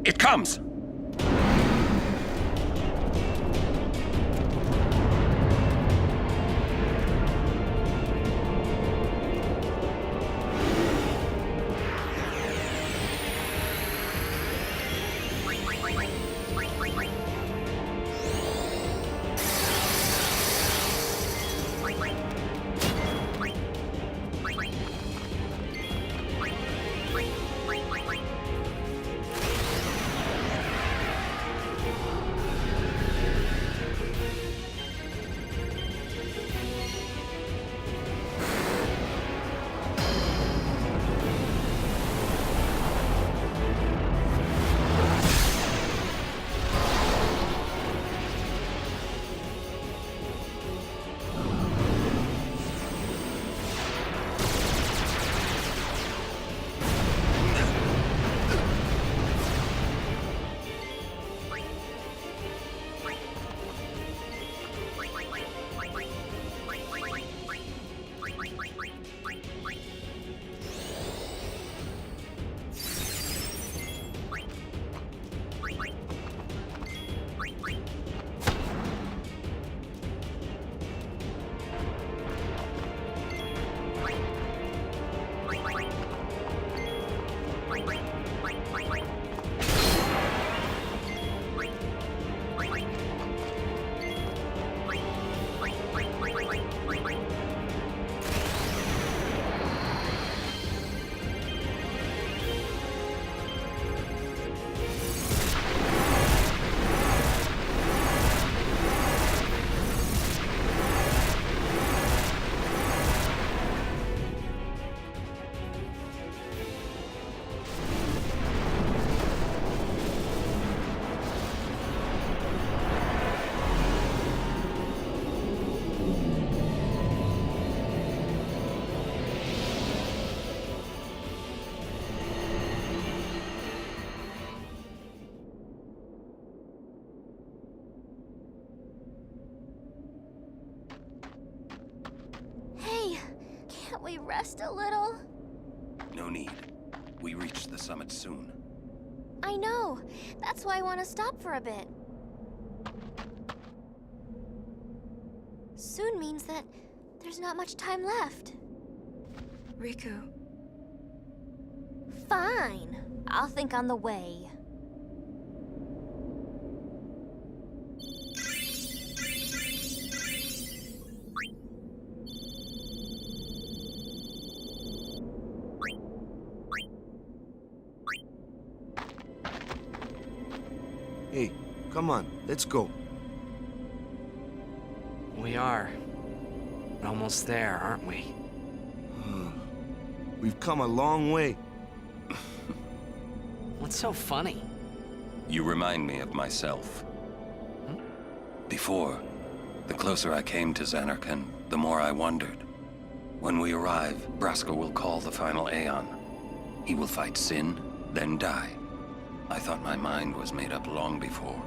It comes! Can't we rest a little? No need. We reach the summit soon. I know. That's why I want to stop for a bit. Soon means that there's not much time left. Riku. Fine. I'll think on the way. Hey, come on, let's go. We are almost there, aren't we? We've come a long way. What's so funny? You remind me of myself. Before, the closer I came to Zanarkand, the more I wondered. When we arrive, Braska will call the final Aeon. He will fight Sin, then die. I thought my mind was made up long before.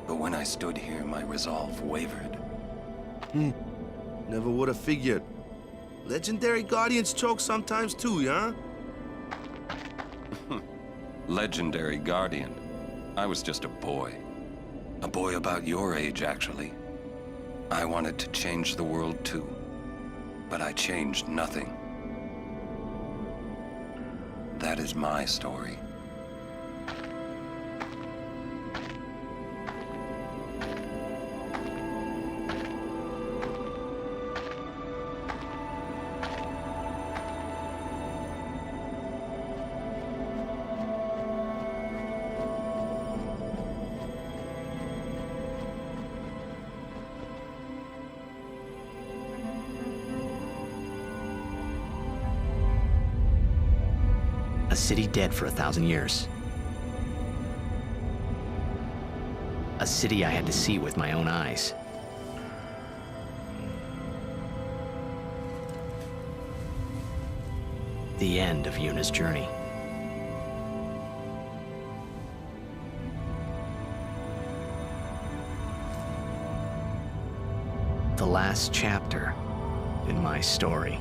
But when I stood here, my resolve wavered. Never would have figured. Legendary Guardians choke sometimes too, huh? Legendary Guardian. I was just a boy. A boy about your age, actually. I wanted to change the world too. But I changed nothing. That is my story. A city dead for 1,000 years. A city I had to see with my own eyes. The end of Yuna's journey. The last chapter in my story.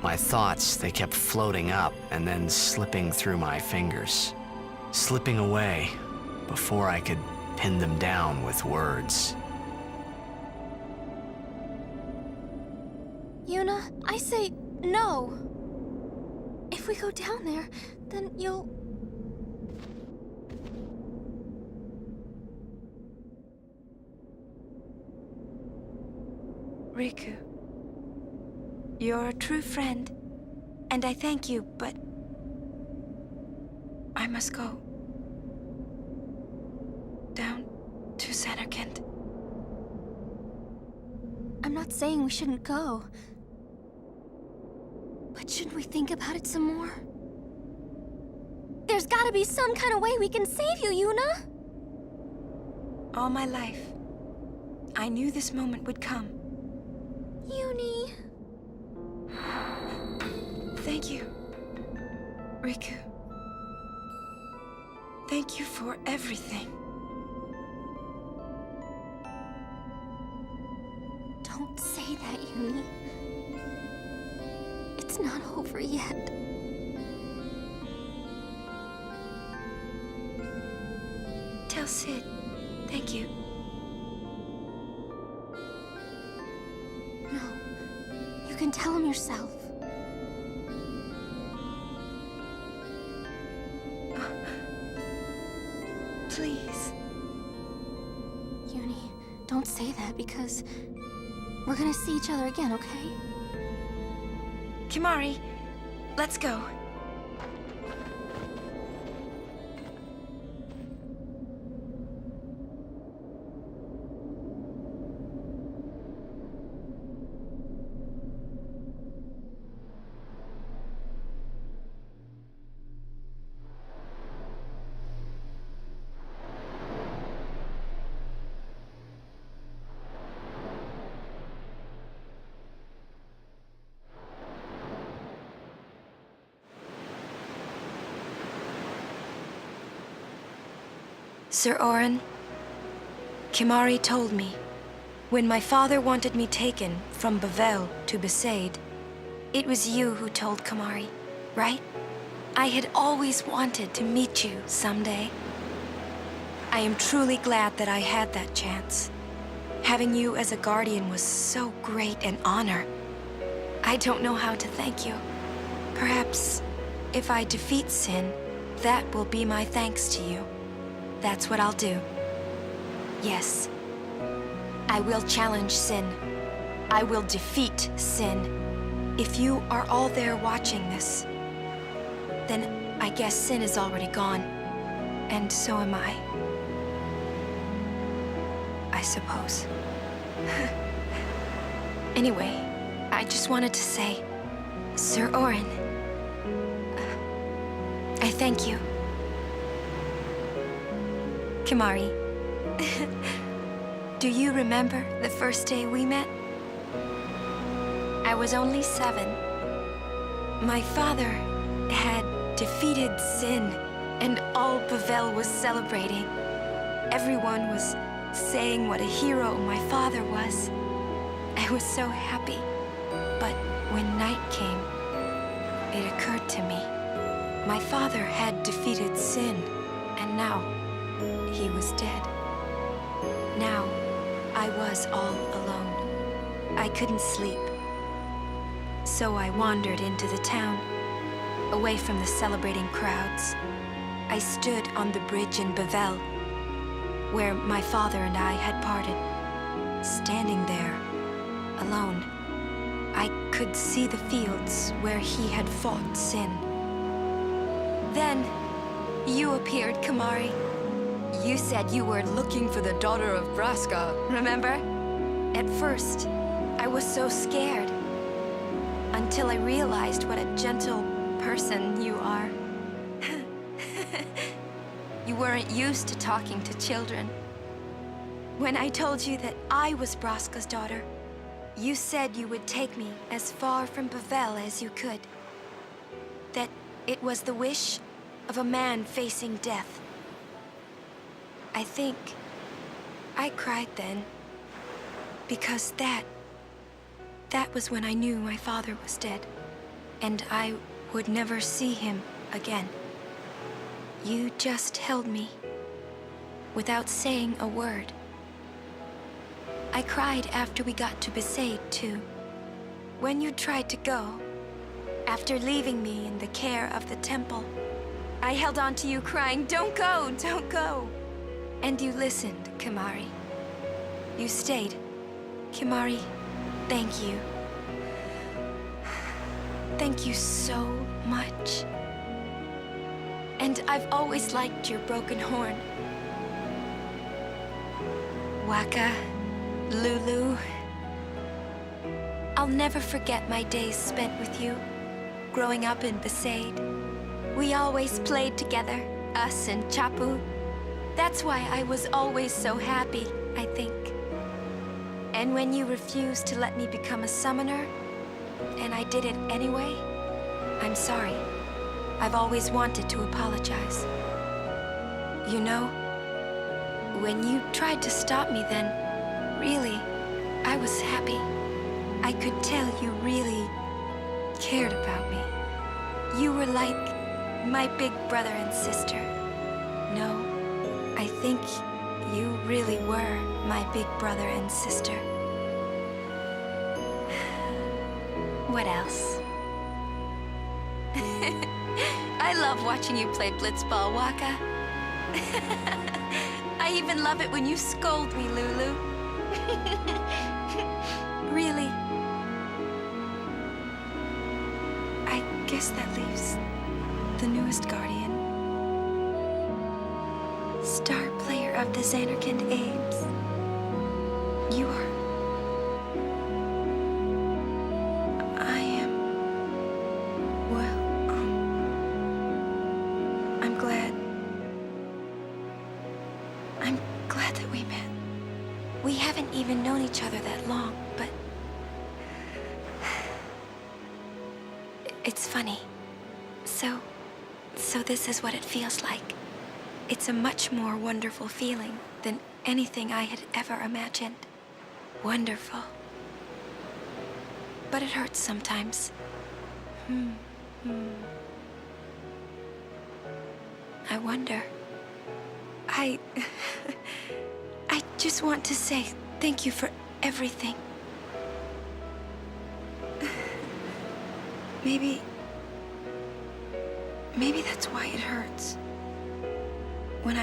My thoughts, they kept floating up and then slipping through my fingers. Slipping away before I could pin them down with words. Yuna, I say no. If we go down there, then you'll... Riku, you're a true friend, and I thank you, but I must go. Down to Zanarkand. I'm not saying we shouldn't go. But shouldn't we think about it some more? There's gotta be some kind of way we can save you, Yuna! All my life, I knew this moment would come. Yuni... Thank you, Riku. Thank you for everything. Don't say that, Yuni. It's not over yet. Tell Sid, thank you. No. You can tell him yourself. Please. Yuni, don't say that because we're gonna see each other again, okay? Kimari, let's go. Sir Auron, Kimari told me, when my father wanted me taken from Bavel to Besaid, it was you who told Kimari, right? I had always wanted to meet you someday. I am truly glad that I had that chance. Having you as a guardian was so great an honor. I don't know how to thank you. Perhaps, if I defeat Sin, that will be my thanks to you. That's what I'll do. Yes. I will challenge Sin. I will defeat Sin. If you are all there watching this, then I guess Sin is already gone. And so am I suppose. Anyway, I just wanted to say, Sir Auron, I thank you. Kimari, do you remember the first day we met? I was only 7. My father had defeated Sin, and all Bavel was celebrating. Everyone was saying what a hero my father was. I was so happy. But when night came, it occurred to me. My father had defeated Sin, and now he was dead. Now, I was all alone. I couldn't sleep. So I wandered into the town, away from the celebrating crowds. I stood on the bridge in Bavel, where my father and I had parted. Standing there, alone, I could see the fields where he had fought Sin. Then, you appeared, Kimari. You said you were looking for the daughter of Braska, remember? At first, I was so scared. Until I realized what a gentle person you are. You weren't used to talking to children. When I told you that I was Braska's daughter, you said you would take me as far from Bavel as you could. That it was the wish of a man facing death. I think I cried then, because that was when I knew my father was dead. and I would never see him again. You just held me, without saying a word. I cried after we got to Besaid, too. When you tried to go, after leaving me in the care of the temple, I held on to you crying, "Don't go, don't go." And you listened, Kimahri. You stayed. Kimahri, thank you. Thank you so much. And I've always liked your broken horn. Waka, Lulu. I'll never forget my days spent with you, growing up in Besaid. We always played together, us and Chapu. That's why I was always so happy, I think. And when you refused to let me become a summoner, and I did it anyway, I'm sorry. I've always wanted to apologize. You know, when you tried to stop me then, really, I was happy. I could tell you really cared about me. You were like my big brother and sister. No, I think you really were my big brother and sister. What else? I love watching you play blitzball, Waka. I even love it when you scold me, Lulu. Really. I guess that leaves the newest Guardian. Star player of the Zanarkand Ames. You are. I am. Well, I'm glad. I'm glad that we met. We haven't even known each other that long, but it's funny. So this is what it feels like. It's a much more wonderful feeling than anything I had ever imagined. Wonderful. But it hurts sometimes. I wonder. I just want to say thank you for everything. Maybe that's why it hurts. When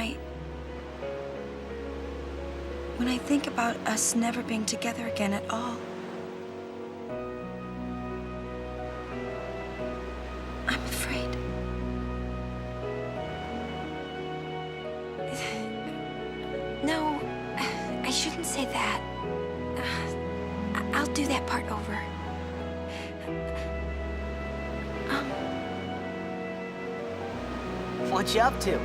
I think about us never being together again at all, I'm afraid. No, I shouldn't say that. I'll do that part over. What you up to?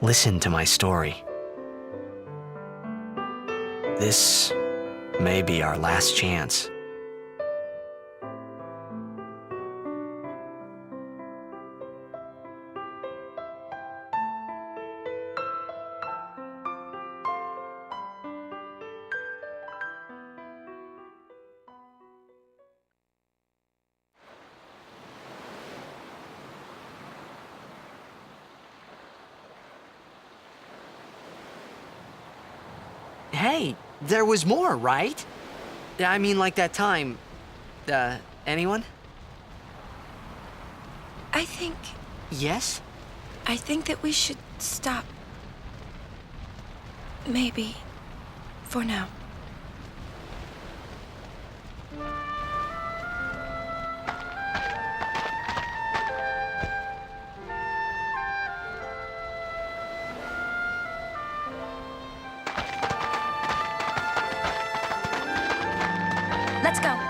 Listen to my story. This may be our last chance. Hey, there was more, right? I mean, like that time. Anyone? I think Yes? that we should stop. Maybe. For now. Let's go.